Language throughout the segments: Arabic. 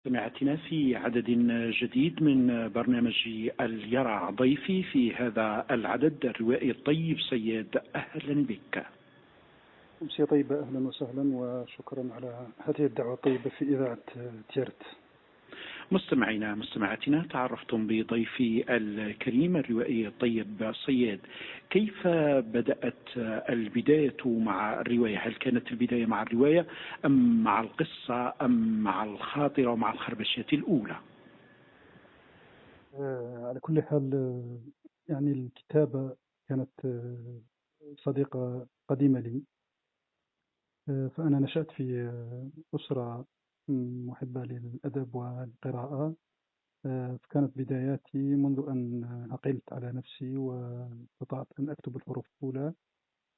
سمعتنا في عدد جديد من برنامج اليرع ضيفي. في هذا العدد الروائي الطيب صياد، أهلا بك. أمسية طيبة، أهلا وسهلا وشكرا على هذه الدعوة الطيبة في إذاعة تيرت. مستمعينا مستمعاتنا، تعرفتم بضيفي الكريم الروائي الطيب صياد. كيف بدأت البداية مع الرواية؟ هل كانت البداية مع الرواية أم مع القصة أم مع الخاطرة ومع الخربشات الأولى؟ على كل حال، يعني الكتابة كانت صديقة قديمة لي. فأنا نشأت في أسرة محبة للأدب والقراءة. فكانت بداياتي منذ أن عقلت على نفسي واستطعت أن أكتب الحروف الأولى.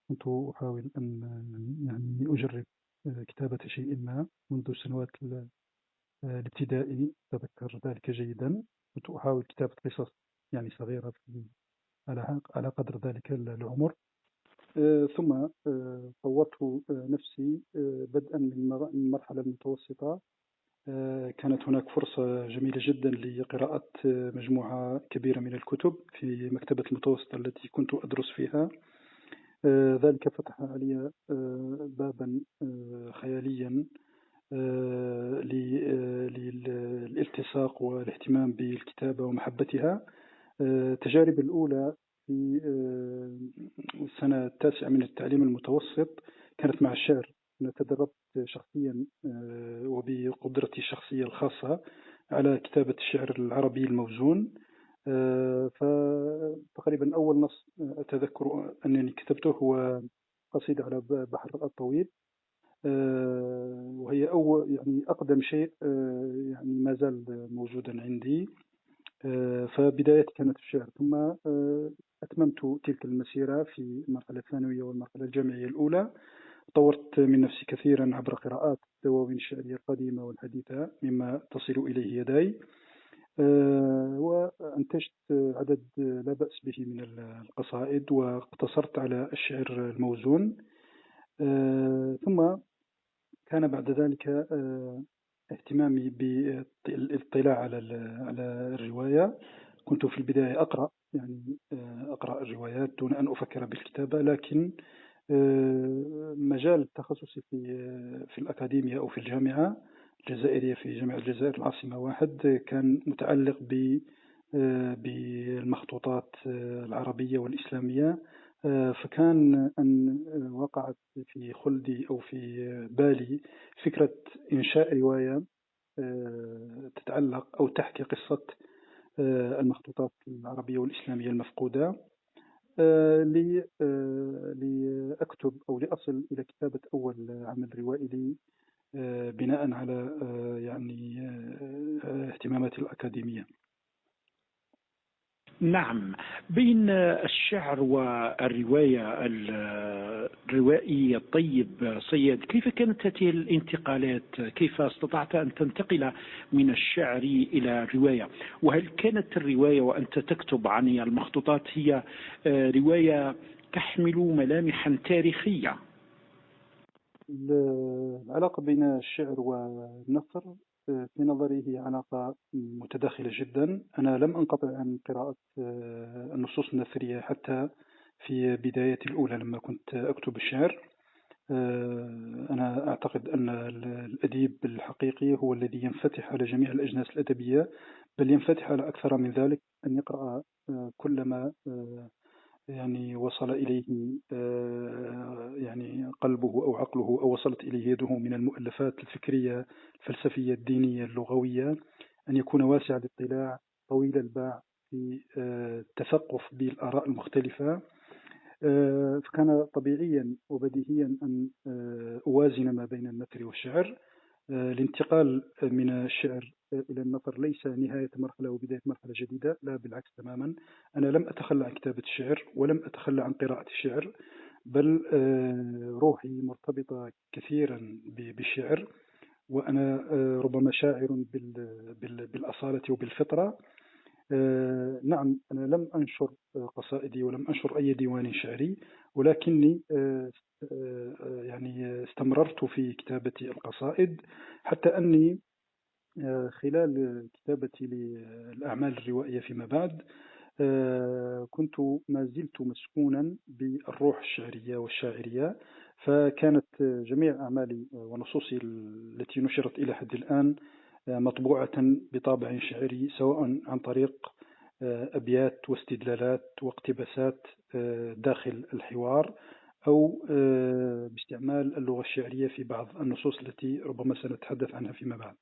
كنت أحاول أن يعني أجرب كتابة شيء ما منذ سنوات الابتدائي، أتذكر ذلك جيدا. كنت أحاول كتابة قصص يعني صغيرة على قدر ذلك العمر. ثم طورت نفسي بدءا من المرحلة المتوسطة. كانت هناك فرصة جميلة جدا لقراءة مجموعة كبيرة من الكتب في مكتبة المتوسطة التي كنت أدرس فيها. ذلك فتح علي بابا خياليا للالتصاق والاهتمام بالكتابة ومحبتها. تجاربي الأولى في السنة التاسعة من التعليم المتوسط كانت مع الشعر. أنا تدربت شخصيا وبقدرتي الشخصية الخاصة على كتابة الشعر العربي الموزون. فتقريبا أول نص أتذكر أنني كتبته هو قصيدة على بحر الطويل، وهي أول يعني أقدم شيء يعني ما زال موجودا عندي. فبدايتي كانت في الشعر، ثم أتممت تلك المسيرة في المرحلة الثانوية والمرحلة الجامعية الأولى. طورت من نفسي كثيرا عبر قراءات الدواوين الشعرية القديمة والحديثة مما تصل إليه يداي. وأنتجت عدد لا بأس به من القصائد، واقتصرت على الشعر الموزون. ثم كان بعد ذلك اهتمامي بالاطلاع على الرواية. كنت في البداية أقرأ يعني أقرأ الروايات دون أن أفكر بالكتابة، لكن مجال تخصصي في الأكاديمية أو في الجامعة الجزائرية في جامعة الجزائر العاصمة واحد كان متعلق بالمخطوطات العربية والإسلامية. فكان أن وقعت في خلدي أو في بالي فكرة إنشاء رواية تتعلق أو تحكي قصة المخطوطات العربية والإسلامية المفقودة، لأكتب أو لأصل إلى كتابة أول عمل روائي لي بناء على يعني اهتماماتي الأكاديمية. نعم، بين الشعر والرواية الروائي الطيب صياد، كيف كانت هذه الانتقالات؟ كيف استطعت أن تنتقل من الشعر إلى الرواية؟ وهل كانت الرواية وأنت تكتب عن المخطوطات هي رواية تحمل ملامحا تاريخية؟ العلاقة بين الشعر والنثر في نظري هي علاقة متداخلة جدا. أنا لم أنقطع عن قراءة النصوص النثرية حتى في بداياتي الأولى لما كنت أكتب الشعر. أنا أعتقد أن الأديب الحقيقي هو الذي ينفتح على جميع الأجناس الأدبية، بل ينفتح على أكثر من ذلك، أن يقرأ كل ما يعني وصل إليه يعني قلبه أو عقله أو وصلت إليه يده من المؤلفات الفكرية الفلسفية الدينية اللغوية، أن يكون واسع الاطلاع طويل الباع في التثقف بالآراء المختلفة. فكان طبيعيا وبديهيا أن أوازن ما بين النثر والشعر. الانتقال من الشعر إلى النثر ليس نهاية مرحلة وبداية مرحلة جديدة، لا بالعكس تماما. أنا لم أتخلى عن كتابة الشعر ولم أتخلى عن قراءة الشعر، بل روحي مرتبطة كثيرا بالشعر، وأنا ربما شاعر بالأصالة وبالفطرة. نعم، أنا لم أنشر قصائدي ولم أنشر أي ديوان شعري، ولكني يعني استمررت في كتابة القصائد، حتى أني خلال كتابتي للأعمال الروائية فيما بعد كنت ما زلت مسكونا بالروح الشعرية والشاعرية، فكانت جميع أعمالي ونصوصي التي نشرت إلى حد الآن مطبوعة بطابع شعري، سواء عن طريق أبيات واستدلالات واقتباسات داخل الحوار، أو باستعمال اللغة الشعرية في بعض النصوص التي ربما سنتحدث عنها فيما بعد.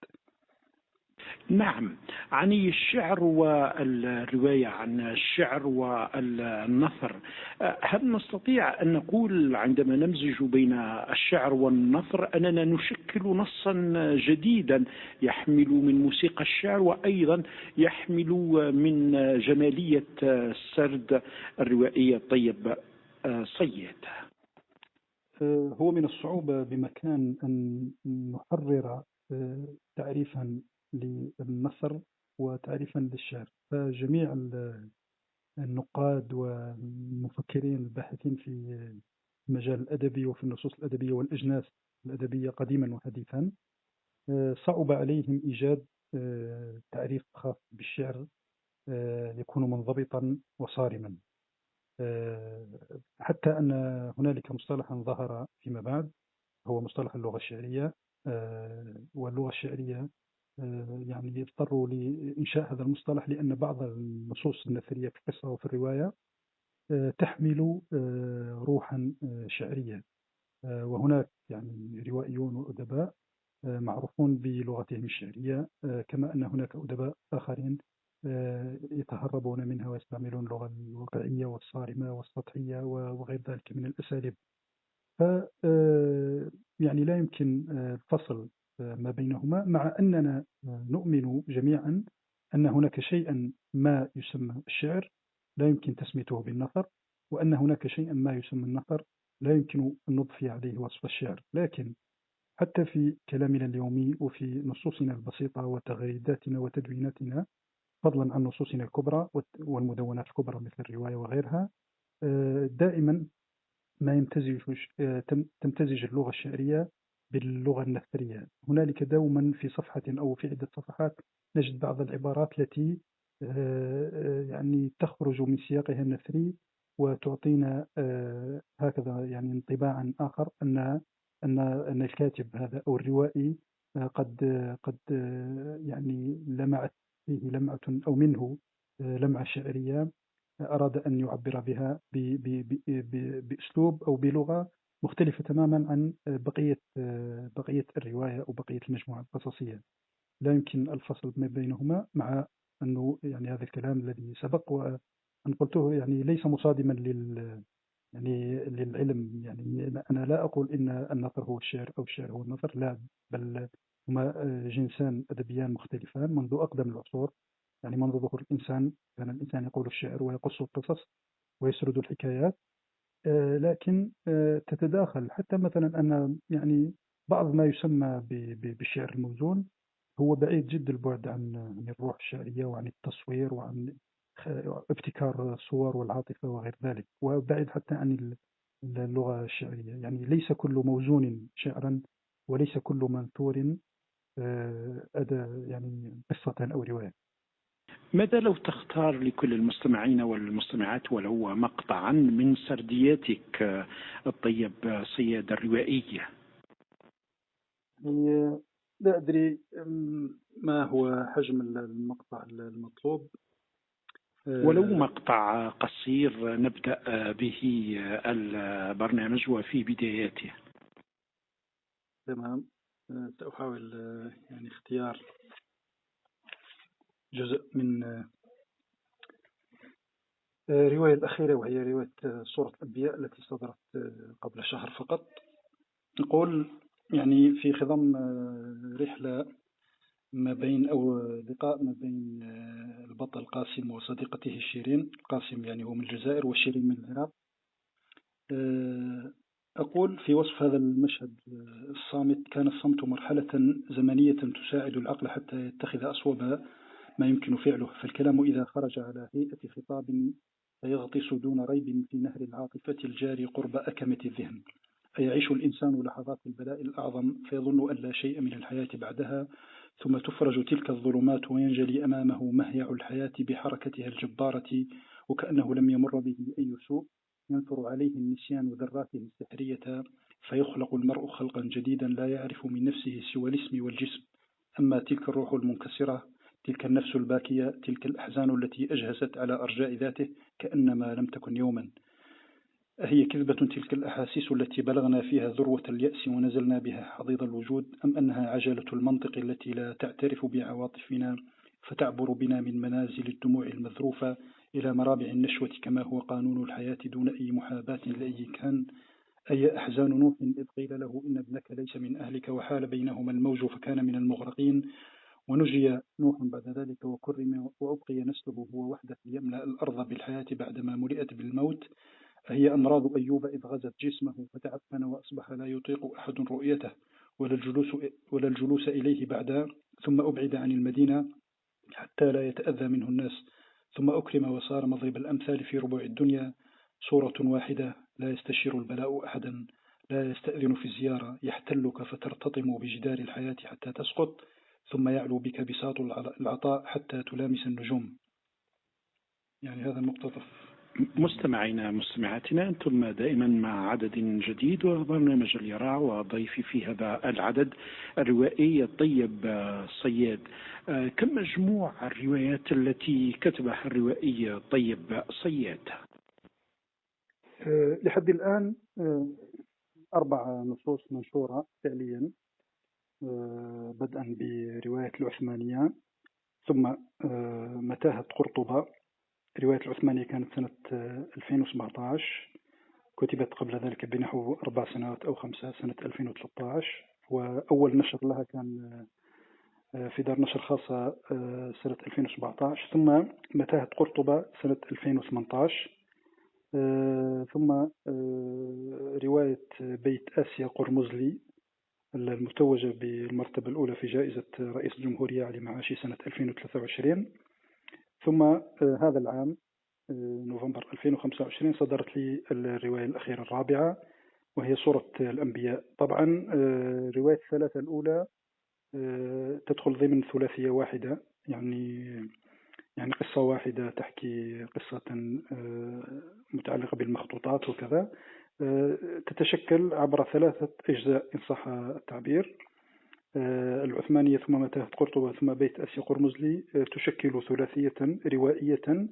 نعم، عن الشعر والرواية، عن الشعر والنثر، هل نستطيع أن نقول عندما نمزج بين الشعر والنثر أننا نشكل نصا جديدا يحمل من موسيقى الشعر وأيضا يحمل من جمالية السرد الروائي الطيب صيد؟ هو من الصعوبة بمكان أن نحرر تعريفا للنثر وتعريفا للشعر، فجميع النقاد والمفكرين الباحثين في المجال الأدبي وفي النصوص الأدبية والأجناس الأدبية قديما وحديثا صعب عليهم إيجاد تعريف خاص بالشعر يكون منضبطا وصارما، حتى أن هنالك مصطلحا ظهر فيما بعد هو مصطلح اللغة الشعرية، واللغة الشعرية يعني اضطروا لإنشاء هذا المصطلح لأن بعض النصوص النثرية في القصة وفي الرواية تحمل روحا شعرية، وهناك يعني روائيون وأدباء معروفون بلغتهم الشعرية، كما أن هناك أدباء آخرين يتهربون منها ويستعملون اللغة الواقعية والصارمة والسطحية وغير ذلك من الأساليب. ف يعني لا يمكن الفصل ما بينهما، مع أننا نؤمن جميعا أن هناك شيئا ما يسمى الشعر لا يمكن تسميته بالنثر، وأن هناك شيئا ما يسمى النثر لا يمكن أن نضفي عليه وصف الشعر. لكن حتى في كلامنا اليومي وفي نصوصنا البسيطة وتغريداتنا وتدويناتنا، فضلا عن نصوصنا الكبرى والمدونات الكبرى مثل الرواية وغيرها، دائما ما تمتزج اللغة الشعرية باللغة النثرية. هنالك دوما في صفحة أو في عدة صفحات نجد بعض العبارات التي يعني تخرج من سياقها النثري وتعطينا هكذا يعني انطباعا آخر أن الكاتب هذا أو الروائي قد يعني لمعت فيه لمعة أو منه لمعة شعرية أراد أن يعبر بها بأسلوب أو بلغة مختلفة تماما عن بقية الرواية أو بقية المجموعة القصصية. لا يمكن الفصل ما بينهما، مع أنه يعني هذا الكلام الذي سبق وأن قلته يعني ليس مصادما يعني للعلم. يعني أنا لا أقول إن النثر هو الشعر أو الشعر هو النثر، لا، بل هما جنسان أدبيان مختلفان منذ أقدم العصور. يعني منذ ظهور الإنسان كان الإنسان يقول الشعر ويقص القصص ويسرد الحكايات، لكن تتداخل حتى مثلا أن يعني بعض ما يسمى بالشعر الموزون هو بعيد جدا البعد عن الروح الشعرية وعن التصوير وعن ابتكار الصور والعاطفة وغير ذلك، وبعيد حتى عن اللغة الشعرية. يعني ليس كل موزون شعرا وليس كل منثور يعني قصة أو رواية. ماذا لو تختار لكل المستمعين والمستمعات ولو مقطعا من سردياتك الطيب صياد الروائية؟ لا أدري ما هو حجم المقطع المطلوب. ولو مقطع قصير نبدأ به البرنامج وفي بداياته. تمام، سأحاول يعني اختيار جزء من رواية الأخيرة، وهي رواية سورة الأنبياء التي صدرت قبل شهر فقط. نقول يعني في خضم رحلة ما بين أو لقاء ما بين البطل قاسم وصديقته شيرين. قاسم يعني هو من الجزائر وشيرين من العراق. أقول في وصف هذا المشهد الصامت: كان الصمت مرحلة زمنية تساعد العقل حتى يتخذ أصوب ما يمكن فعله، فالكلام إذا خرج على هيئة خطاب فيغطس دون ريب في نهر العاطفة الجاري قرب أكمة الذهن. فيعيش الإنسان لحظات البلاء الأعظم فيظن أن لا شيء من الحياة بعدها، ثم تفرج تلك الظلمات وينجلي أمامه مهيع الحياة بحركتها الجبارة، وكأنه لم يمر به أي سوء، ينثر عليه النسيان ذراته السحرية، فيخلق المرء خلقا جديدا لا يعرف من نفسه سوى الاسم والجسم. أما تلك الروح المنكسرة، تلك النفس الباكية، تلك الأحزان التي أجهزت على أرجاء ذاته كأنما لم تكن يوما، هي كذبة تلك الأحاسيس التي بلغنا فيها ذروة اليأس ونزلنا بها حضيض الوجود، أم أنها عجلة المنطق التي لا تعترف بعواطفنا فتعبر بنا من منازل الدموع المذروفة إلى مرابع النشوة كما هو قانون الحياة دون أي محاباة لأي كان؟ أي أحزان نوح إذ قيل له إن ابنك ليس من أهلك وحال بينهما الموج فكان من المغرقين، ونجي نوح بعد ذلك وكرم وأبقي نسله هو وحده يملأ الأرض بالحياة بعدما ملئت بالموت. هي أمراض أيوب إذ غزت جسمه فتعفن وأصبح لا يطيق أحد رؤيته ولا الجلوس إليه بعد، ثم أبعد عن المدينة حتى لا يتأذى منه الناس، ثم أكرم وصار مضرب الأمثال في ربوع الدنيا، صورة واحدة لا يستشير البلاء أحدا، لا يستأذن في الزيارة، يحتلك فترتطم بجدار الحياة حتى تسقط، ثم يعلو بك بساط العطاء حتى تلامس النجوم. يعني هذا المقتطف. مستمعينا مستمعاتنا، أنتم دائما مع عدد جديد وبرنامج اليراع، وضيفي في هذا العدد الروائي الطيب صياد. كم مجموع الروايات التي كتبها الروائي الطيب صياد؟ لحد الآن 4 نصوص منشورة فعليا، بدءا برواية العثمانية، ثم متاهة قرطبة. رواية العثمانية كانت سنة 2017، كتبت قبل ذلك بنحو 4 سنوات أو 5، سنة 2013، وأول نشر لها كان في دار نشر خاصة سنة 2017، ثم متاهة قرطبة سنة 2018، ثم رواية بيت آسيا قرمزلي المتوجة بالمرتبة الأولى في جائزة رئيس الجمهورية علي معاشي سنة 2023، ثم هذا العام نوفمبر 2025 صدرت لي الرواية الأخيرة الرابعة وهي سورة الأنبياء. طبعا رواية الثلاثة الأولى تدخل ضمن ثلاثية واحدة، يعني قصة واحدة تحكي قصة متعلقة بالمخطوطات وكذا، تتشكل عبر 3 أجزاء إن صح التعبير. العثمانية ثم متاهة قرطبة ثم بيت آسيا قرمزلي تشكل ثلاثية روائية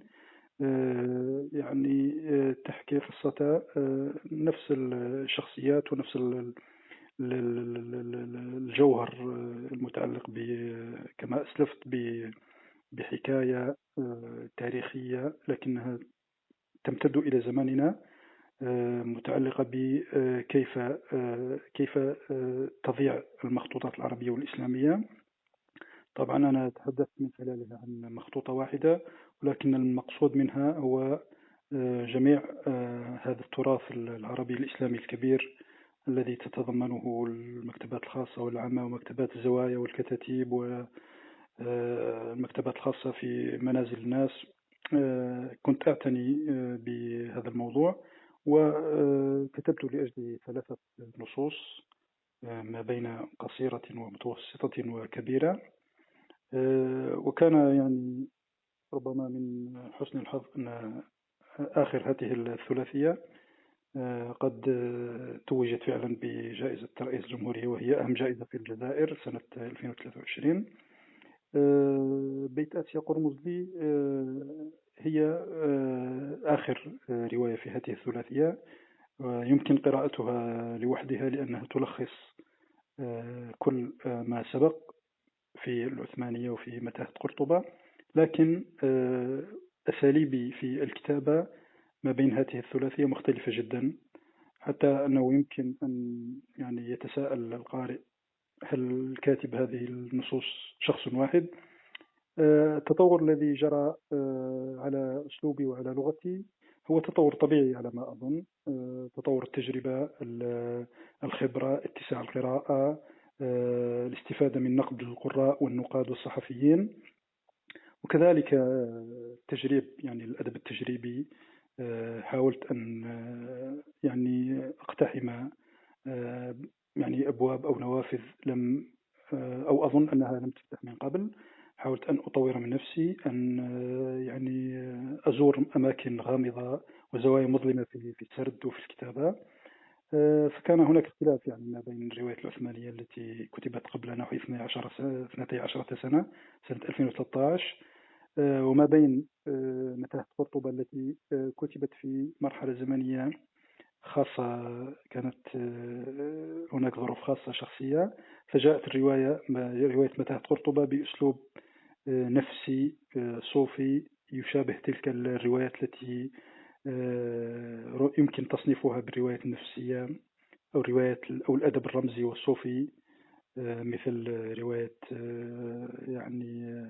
يعني تحكي قصة نفس الشخصيات ونفس الجوهر المتعلق كما أسلفت بحكاية تاريخية لكنها تمتد إلى زماننا، متعلقة بكيف تضيع المخطوطات العربية والإسلامية. طبعا أنا تحدثت من خلالها عن مخطوطة واحدة، ولكن المقصود منها هو جميع هذا التراث العربي الإسلامي الكبير الذي تتضمنه المكتبات الخاصة والعامة ومكتبات الزوايا والكتاتيب والمكتبات الخاصة في منازل الناس. كنت أعتني بهذا الموضوع وكتبت لأجله 3 نصوص ما بين قصيرة ومتوسطة وكبيرة، وكان يعني ربما من حسن الحظ أن آخر هذه الثلاثية قد توجت فعلا بجائزة رئيس الجمهورية وهي أهم جائزة في الجزائر سنة 2023. بيت آسيا قرمزلي هي آخر رواية في هذه الثلاثية، يمكن قراءتها لوحدها لأنها تلخص كل ما سبق في العثمانية وفي متاهة قرطبة، لكن أساليبي في الكتابة ما بين هذه الثلاثية مختلفة جدا، حتى أنه يمكن أن يعني يتساءل القارئ هل كاتب هذه النصوص شخص واحد؟ التطور الذي جرى على أسلوبي وعلى لغتي هو تطور طبيعي على ما أظن، تطور التجربة، الخبرة، اتساع القراءة، الاستفادة من نقد القراء والنقاد والصحفيين، وكذلك التجريب، يعني الأدب التجريبي. حاولت أن يعني أقتحم يعني أبواب أو نوافذ لم أو أظن أنها لم تفتح من قبل. حاولت أن أطور من نفسي، أن يعني أزور أماكن غامضة وزوايا مظلمة في السرد وفي الكتابة. فكان هناك اختلاف يعني ما بين الرواية العثمانية التي كتبت قبل نحو 12 سنة، سنة 2013، وما بين متاهة قرطبة التي كتبت في مرحلة زمنية خاصة، كانت هناك ظروف خاصة شخصية. فجاءت رواية متاهة قرطبة بأسلوب نفسي صوفي يشابه تلك الروايات التي يمكن تصنيفها بالرواية النفسية أو أو الأدب الرمزي والصوفي، مثل رواية يعني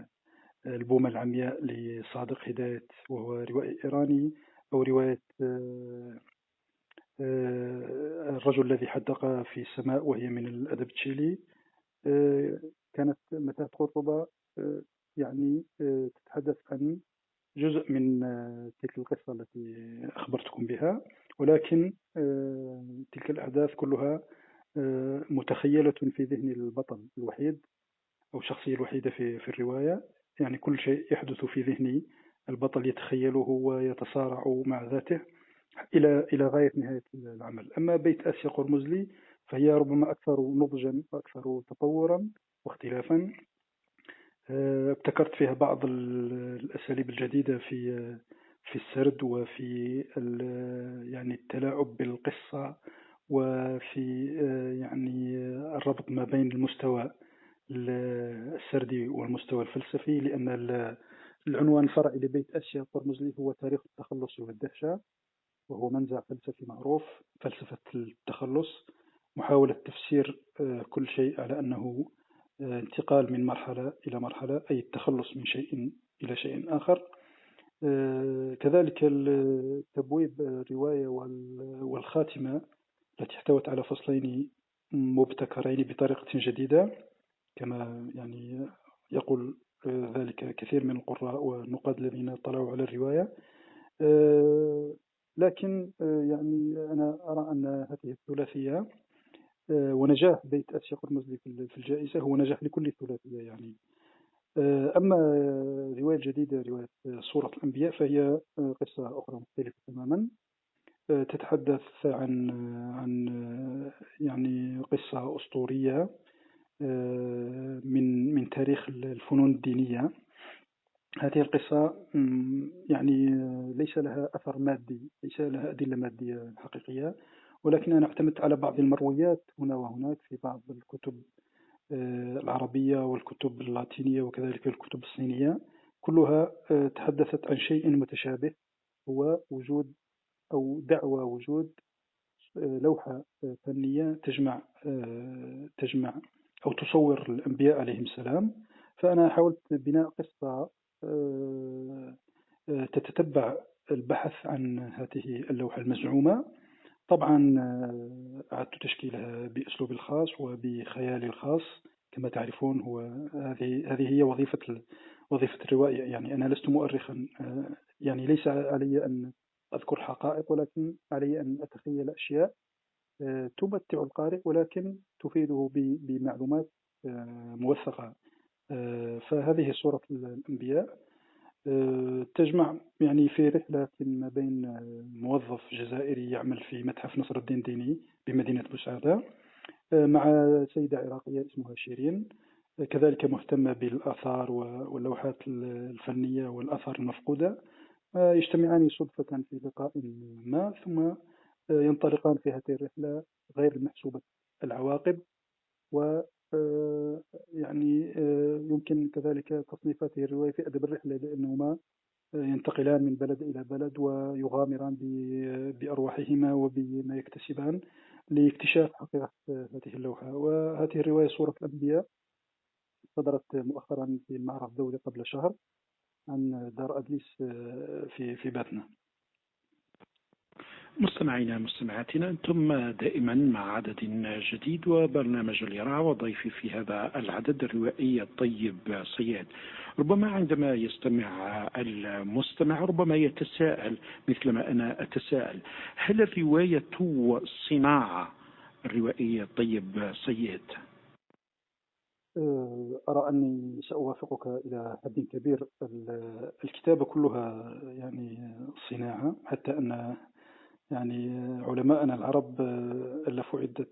البومة العمياء لصادق هداية وهو روائي إيراني، أو رواية الرجل الذي حدق في السماء وهي من الأدب التشيلي. كانت متاهة قرطبة يعني تتحدث عن جزء من تلك القصة التي أخبرتكم بها، ولكن تلك الأحداث كلها متخيلة في ذهن البطل الوحيد أو الشخصية الوحيدة في الرواية. يعني كل شيء يحدث في ذهن البطل يتخيله ويتصارع مع ذاته إلى غاية نهاية العمل. أما بيت آسيا قرمزلي فهي ربما أكثر نضجا وأكثر تطورا واختلافا. ابتكرت فيها بعض الأساليب الجديدة في السرد وفي يعني التلاعب بالقصة، وفي يعني الربط ما بين المستوى السردي والمستوى الفلسفي، لأن العنوان الفرعي لبيت آسيا قرمزلي هو تاريخ التخلص والدهشة، وهو منزع فلسفي معروف، فلسفة التخلص، محاولة تفسير كل شيء على أنه انتقال من مرحلة إلى مرحلة، أي التخلص من شيء إلى شيء آخر. كذلك تبويب الرواية والخاتمة التي احتوت على فصلين مبتكرين بطريقة جديدة، كما يعني يقول ذلك كثير من القراء والنقاد الذين اطلعوا على الرواية. لكن يعني أنا أرى أن هذه الثلاثية ونجاح بيت آسيا قرمزلي في الجائزة هو نجاح لكل الثلاثية يعني. أما رواية جديدة، رواية سورة الأنبياء، فهي قصة أخرى مختلفة تماما، تتحدث عن يعني قصة أسطورية من تاريخ الفنون الدينية. هذه القصة يعني ليس لها أثر مادي، ليس لها أدلة مادية حقيقية، ولكن أنا اعتمدت على بعض المرويات هنا وهناك في بعض الكتب العربية والكتب اللاتينية وكذلك الكتب الصينية، كلها تحدثت عن شيء متشابه، هو وجود أو دعوى وجود لوحة فنية تجمع أو تصور الأنبياء عليهم السلام. فأنا حاولت بناء قصة تتتبع البحث عن هذه اللوحة المزعومة. طبعا أعدت تشكيلها بأسلوبي الخاص وبخيالي الخاص. كما تعرفون هو هذه هي وظيفة الروائي. يعني أنا لست مؤرخا، يعني ليس علي أن أذكر حقائق، ولكن علي أن أتخيل أشياء تمتع القارئ ولكن تفيده بمعلومات موثقة. فهذه سورة الأنبياء تجمع يعني في رحلة ما بين موظف جزائري يعمل في متحف نصر الدين الديني بمدينة بوسعادة مع سيدة عراقية اسمها شيرين، كذلك مهتمة بالآثار واللوحات الفنية والآثار المفقودة. يجتمعان صدفة في لقاء ما، ثم ينطلقان في هذه الرحلة غير المحسوبة العواقب. و يعني يمكن كذلك تصنيف هذه الرواية في أدب الرحلة، لأنهما ينتقلان من بلد إلى بلد ويغامران بأرواحهما وبما يكتسبان لاكتشاف حقيقة هذه اللوحة. وهذه الرواية سورة الأنبياء صدرت مؤخرا في المعرض الدولي قبل شهر عن دار أدليس في باتنا. مستمعينا مستمعاتنا، أنتم دائما مع عدد جديد وبرنامج اليراع، وضيفي في هذا العدد الروائي الطيب صياد. ربما عندما يستمع المستمع ربما يتساءل مثلما أنا أتساءل: هل الرواية صناعة الروائية الطيب صياد؟ أرى أني سأوافقك إلى حد كبير. الكتابة كلها يعني صناعة، حتى أن يعني علماءنا العرب ألفوا عدة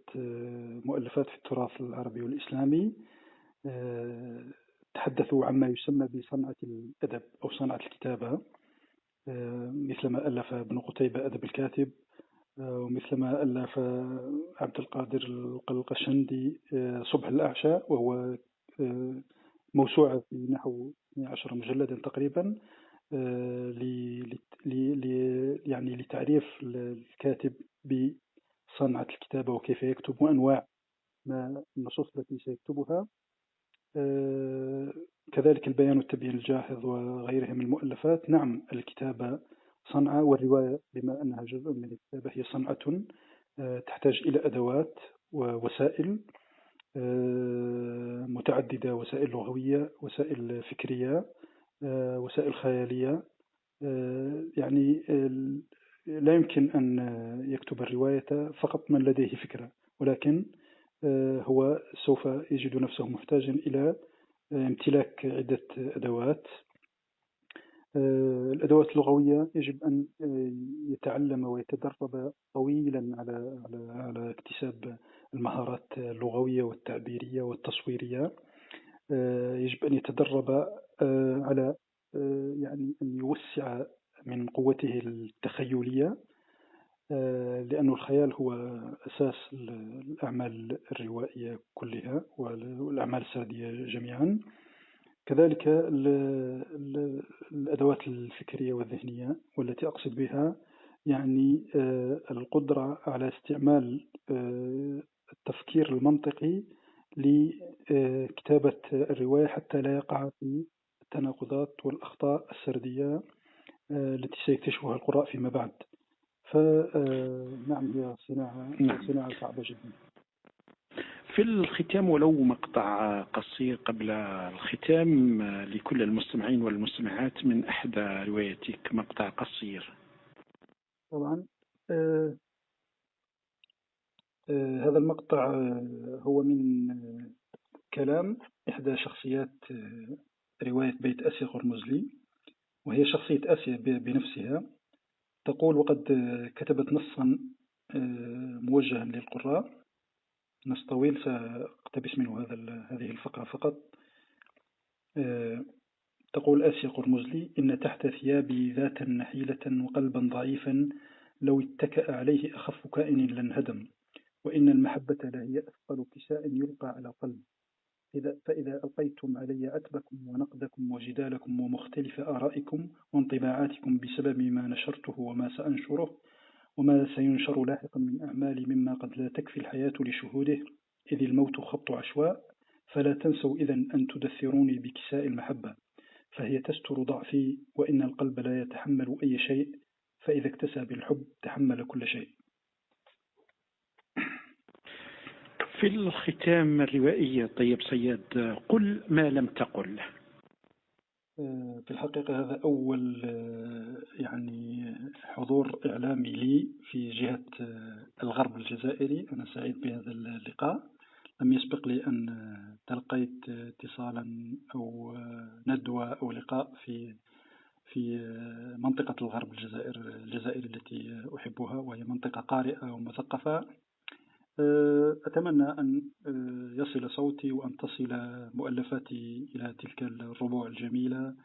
مؤلفات في التراث العربي والإسلامي، تحدثوا عما يسمى بصنعة الأدب أو صنعة الكتابة، مثل ما ألف ابن قتيبة أدب الكاتب، ومثل ما ألف عبد القادر القلقشندي صبح الأعشى، وهو موسوعة في نحو 12 مجلدا تقريبا، يعني لتعريف الكاتب بصنعة الكتابة وكيف يكتب وأنواع النصوص التي سيكتبها. كذلك البيان والتبيين الجاحظ وغيرها من المؤلفات. نعم، الكتابة صنعة، والرواية بما أنها جزء من الكتابة هي صنعة تحتاج إلى أدوات ووسائل متعددة، وسائل لغوية، وسائل فكرية، وسائل خيالية. يعني لا يمكن أن يكتب الرواية فقط من لديه فكرة، ولكن هو سوف يجد نفسه محتاجا إلى امتلاك عدة أدوات. الأدوات اللغوية يجب أن يتعلم ويتدرب طويلا على اكتساب المهارات اللغوية والتعبيرية والتصويرية. يجب أن يتدرب على يعني أن يوسع من قوته التخيلية، لأن الخيال هو أساس الأعمال الروائية كلها والأعمال السردية جميعا. كذلك الأدوات الفكرية والذهنية، والتي أقصد بها يعني القدرة على استعمال التفكير المنطقي لكتابة الرواية حتى لا يقع في التناقضات والأخطاء السردية التي سيكتشفها القراء فيما بعد. فنعم، هي صناعة صعبة جدا. في الختام، ولو مقطع قصير قبل الختام لكل المستمعين والمستمعات من أحدى رواياتك، مقطع قصير. طبعا هذا المقطع هو من كلام إحدى شخصيات رواية بيت آسيا قرمزلي، وهي شخصية آسيا بنفسها. تقول: وقد كتبت نصا موجها للقراء، نص طويل سأقتبس منه هذه الفقرة فقط. تقول آسيا قرمزلي: إن تحت ثيابي ذاتا نحيلة وقلبا ضعيفا، لو اتكأ عليه أخف كائن لانهدم، وإن المحبة لهي أثقل كساء يلقى على قلب، فإذا ألقيتم علي عتبكم ونقدكم وجدالكم ومختلف آرائكم وانطباعاتكم بسبب ما نشرته وما سأنشره وما سينشر لاحقا من أعمالي مما قد لا تكفي الحياة لشهوده، إذ الموت خبط عشواء، فلا تنسوا إذن أن تدثروني بكساء المحبة، فهي تستر ضعفي، وإن القلب لا يتحمل أي شيء، فإذا اكتسى بالحب تحمل كل شيء. في الختام الروائية طيب صياد، قل ما لم تقل. في الحقيقة هذا أول يعني حضور إعلامي لي في جهة الغرب الجزائري. أنا سعيد بهذا اللقاء. لم يسبق لي أن تلقيت اتصالا أو ندوة أو لقاء في منطقة الغرب الجزائري التي أحبها، وهي منطقة قارئة ومثقفة. أتمنى أن يصل صوتي وأن تصل مؤلفاتي إلى تلك الربوع الجميلة،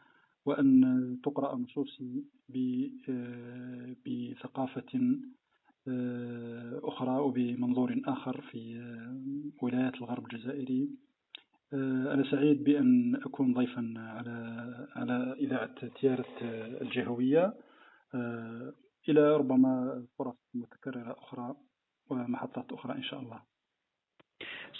وأن تقرأ نصوصي بثقافة أخرى وبمنظور آخر في ولايات الغرب الجزائري. أنا سعيد بأن أكون ضيفا على إذاعة تيارة الجهوية، إلى ربما فرص متكررة أخرى ومحطات أخرى إن شاء الله.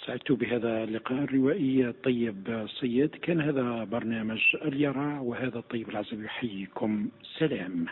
سعدت بهذا اللقاء الروائي. طيب صياد، كان هذا برنامج اليرع، وهذا الطيب العزب يحييكم. سلام.